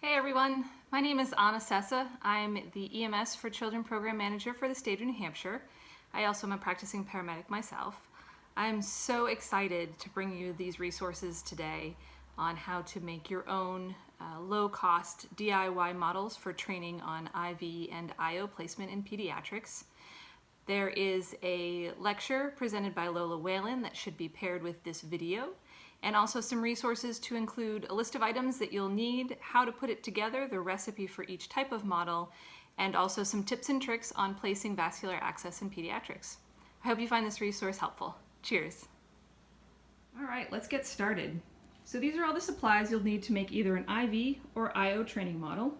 Hey everyone, my name is Anna Sessa. I'm the EMS for Children Program Manager for the state of New Hampshire. I also am a practicing paramedic myself. I'm so excited to bring you these resources today on how to make your own low-cost DIY models for training on IV and IO placement in pediatrics. There is a lecture presented by Lola Whalen that should be paired with this video, and also some resources to include a list of items that you'll need, how to put it together, the recipe for each type of model, and also some tips and tricks on placing vascular access in pediatrics. I hope you find this resource helpful. Cheers. All right, let's get started. So these are all the supplies you'll need to make either an IV or IO training model.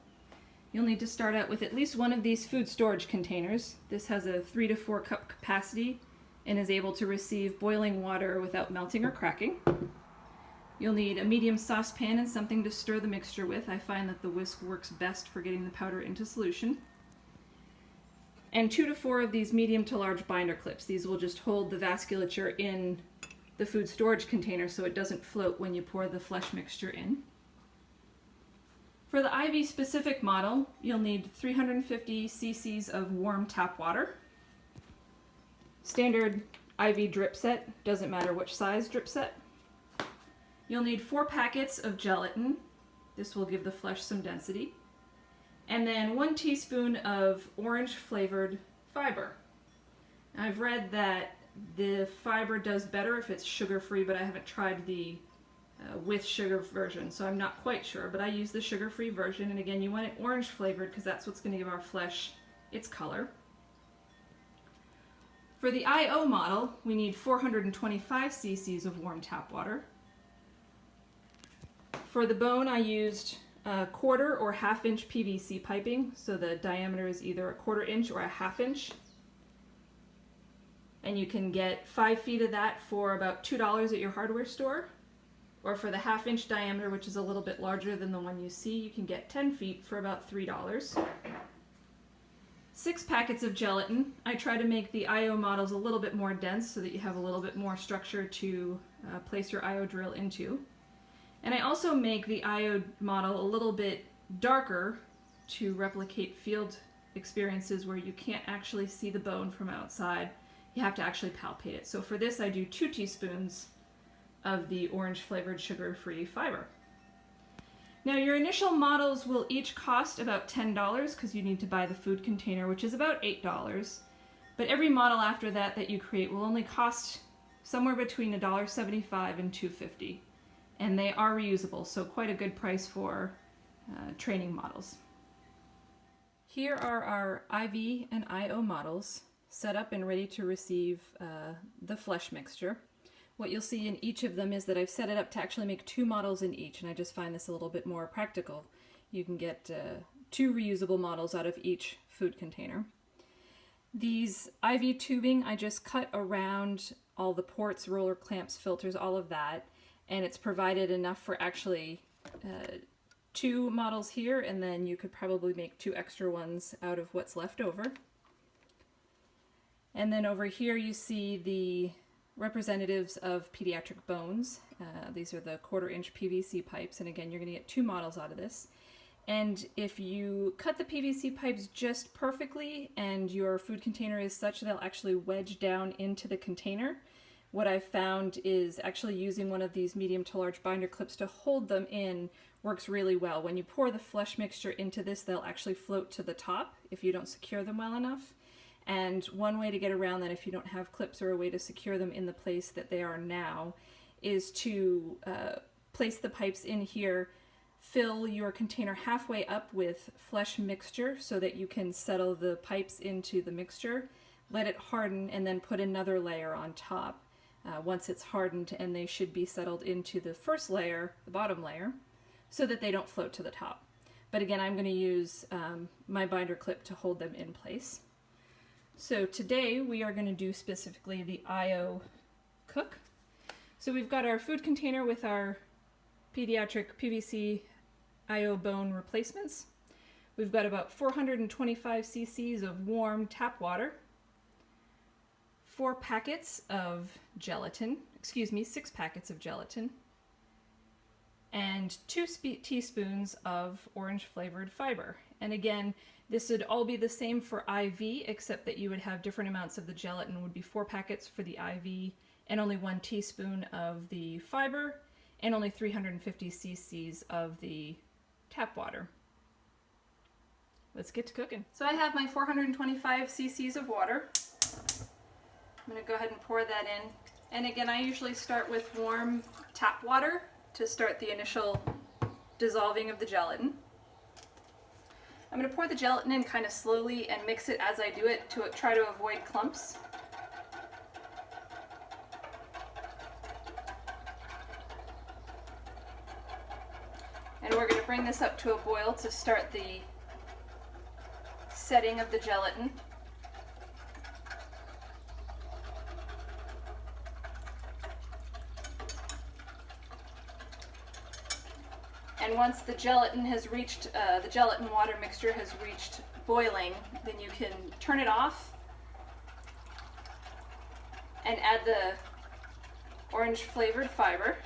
You'll need to start out with at least one of these food storage containers. This has a 3 to 4 cup capacity and is able to receive boiling water without melting or cracking. You'll need a medium saucepan and something to stir the mixture with. I find that the whisk works best for getting the powder into solution. And 2 to 4 of these medium to large binder clips. These will just hold the vasculature in the food storage container so it doesn't float when you pour the flesh mixture in. For the IV specific model, you'll need 350 cc's of warm tap water. Standard IV drip set, doesn't matter which size drip set. You'll need 4 packets of gelatin. This will give the flesh some density. And then 1 teaspoon of orange flavored fiber. Now, I've read that the fiber does better if it's sugar-free, but I haven't tried the with sugar version, so I'm not quite sure, but I use the sugar-free version. And again, you want it orange flavored because that's what's going to give our flesh its color. For the IO model, we need 425 cc's of warm tap water. For the bone, I used a 1/4 or 1/2 inch PVC piping, so the diameter is either a 1/4 inch or a 1/2 inch. And you can get 5 feet of that for about $2 at your hardware store. Or for the 1/2 inch diameter, which is a little bit larger than the one you see, you can get 10 feet for about $3. 6 packets of gelatin. I try to make the IO models a little bit more dense so that you have a little bit more structure to place your IO drill into. And I also make the IO model a little bit darker to replicate field experiences where you can't actually see the bone from outside. You have to actually palpate it. So for this, I do 2 teaspoons of the orange flavored sugar-free fiber. Now, your initial models will each cost about $10 because you need to buy the food container, which is about $8. But every model after that you create will only cost somewhere between $1.75 and $2.50. And they are reusable, so quite a good price for training models. Here are our IV and IO models set up and ready to receive the flesh mixture. What you'll see in each of them is that I've set it up to actually make 2 models in each, and I just find this a little bit more practical. You can get 2 reusable models out of each food container. These IV tubing, I just cut around all the ports, roller clamps, filters, all of that. And it's provided enough for actually 2 models here, and then you could probably make 2 extra ones out of what's left over. And then over here you see the representatives of pediatric bones. These are the 1/4 inch PVC pipes, and again, you're going to get 2 models out of this. And if you cut the PVC pipes just perfectly and your food container is such that they'll actually wedge down into the container, what I've found is actually using one of these medium to large binder clips to hold them in works really well. When you pour the flesh mixture into this, they'll actually float to the top if you don't secure them well enough. And one way to get around that, if you don't have clips or a way to secure them in the place that they are now, is to place the pipes in here, fill your container halfway up with flesh mixture so that you can settle the pipes into the mixture, let it harden, and then put another layer on top. Once it's hardened, and they should be settled into the first layer, the bottom layer, so that they don't float to the top. But again, I'm going to use my binder clip to hold them in place. So today we are going to do specifically the IO cook. So we've got our food container with our pediatric PVC IO bone replacements. We've got about 425 cc's of warm tap water, 4 packets of gelatin, 6 packets of gelatin, and 2 teaspoons of orange flavored fiber. And again, this would all be the same for IV, except that you would have different amounts of the gelatin. Would be 4 packets for the IV and only 1 teaspoon of the fiber and only 350 cc's of the tap water. Let's get to cooking. So I have my 425 cc's of water. I'm going to go ahead and pour that in. And again, I usually start with warm tap water to start the initial dissolving of the gelatin. I'm going to pour the gelatin in kind of slowly and mix it as I do it to try to avoid clumps. And we're going to bring this up to a boil to start the setting of the gelatin. And once the gelatin has reached, the gelatin water mixture has reached boiling, then you can turn it off and add the orange flavored fiber.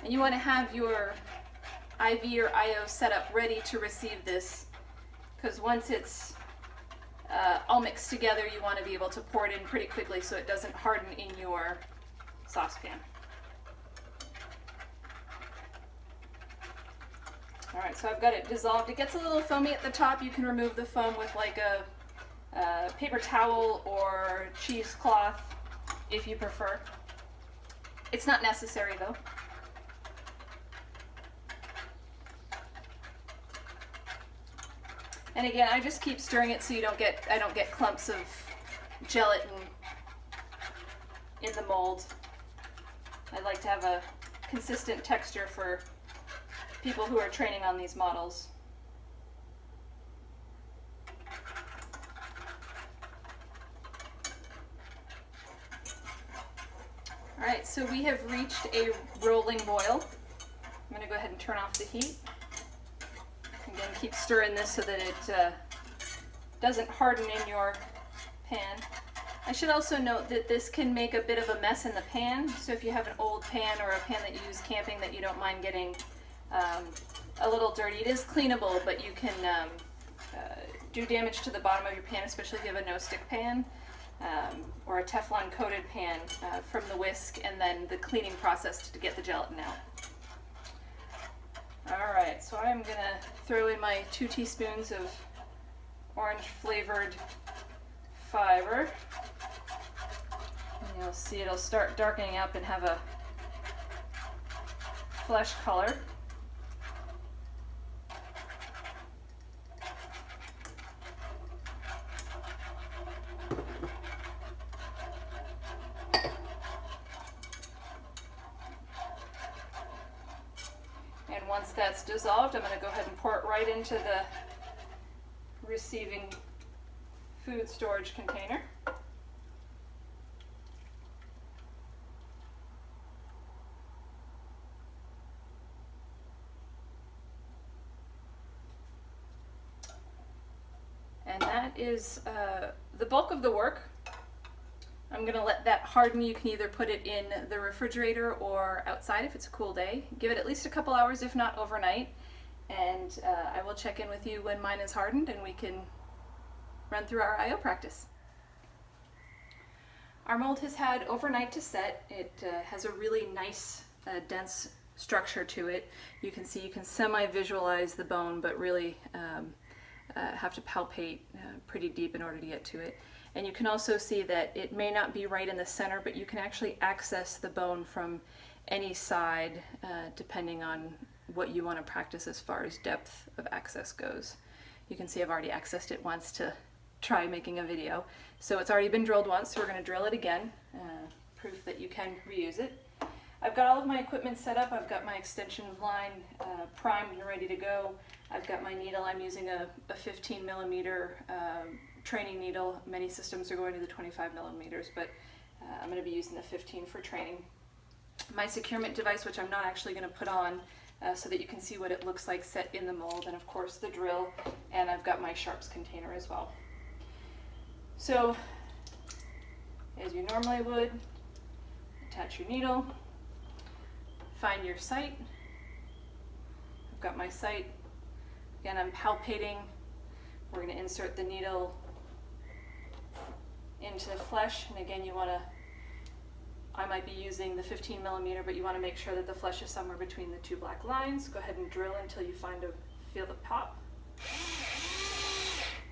And you want to have your IV or IO set up ready to receive this, because once it's all mixed together, you want to be able to pour it in pretty quickly so it doesn't harden in your saucepan. Alright, so I've got it dissolved. It gets a little foamy at the top. You can remove the foam with like a paper towel or cheesecloth if you prefer. It's not necessary though. And again, I just keep stirring it so I don't get clumps of gelatin in the mold. I like to have a consistent texture for people who are training on these models. Alright, so we have reached a rolling boil. I'm going to go ahead and turn off the heat. Again, keep stirring this so that it doesn't harden in your pan. I should also note that this can make a bit of a mess in the pan, so if you have an old pan or a pan that you use camping that you don't mind getting a little dirty, it is cleanable, but you can do damage to the bottom of your pan, especially if you have a no-stick pan or a Teflon coated pan from the whisk and then the cleaning process to get the gelatin out. Alright, so I'm going to throw in my 2 teaspoons of orange flavored fiber. And you'll see it'll start darkening up and have a flesh color. Once that's dissolved, I'm going to go ahead and pour it right into the receiving food storage container. And that is the bulk of the work. I'm going to let that harden. You can either put it in the refrigerator or outside if it's a cool day. Give it at least a couple hours, if not overnight. And I will check in with you when mine is hardened and we can run through our IO practice. Our mold has had overnight to set. It has a really nice, dense structure to it. You can see, you can semi-visualize the bone, but really have to palpate pretty deep in order to get to it. And you can also see that it may not be right in the center, but you can actually access the bone from any side depending on what you want to practice as far as depth of access goes. You can see I've already accessed it once to try making a video. So it's already been drilled once, so we're going to drill it again. Proof that you can reuse it. I've got all of my equipment set up. I've got my extension line primed and ready to go. I've got my needle. I'm using a 15 millimeter training needle. Many systems are going to the 25 millimeters, but I'm going to be using the 15 for training. My securement device, which I'm not actually going to put on so that you can see what it looks like set in the mold, and of course the drill, and I've got my sharps container as well. So, as you normally would, attach your needle, find your site. I've got my site. Again, I'm palpating. We're going to insert the needle into the flesh, and again, you want to, I might be using the 15 millimeter, but you want to make sure that the flesh is somewhere between the two black lines. Go ahead and drill until you feel the pop.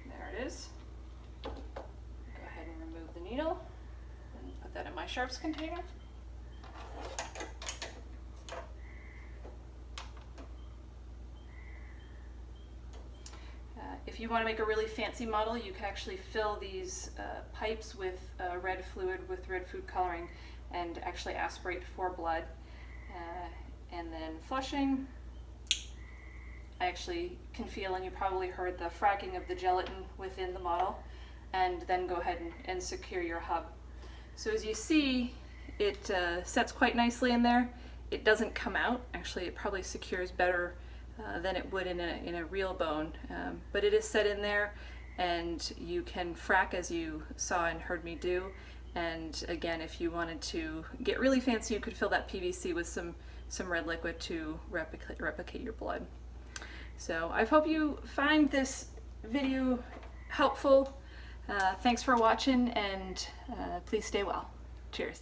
There it is. Go ahead and remove the needle and put that in my sharps container. If you want to make a really fancy model, you can actually fill these pipes with red fluid with red food coloring and actually aspirate for blood. And then flushing, I actually can feel, and you probably heard the fracking of the gelatin within the model, and then go ahead and secure your hub. So as you see, it sets quite nicely in there. It doesn't come out. Actually, it probably secures better than it would in a real bone, but it is set in there, and you can frack as you saw and heard me do. And again, if you wanted to get really fancy, you could fill that PVC with some red liquid to replicate your blood. So I hope you find this video helpful. Thanks for watching, and please stay well. Cheers.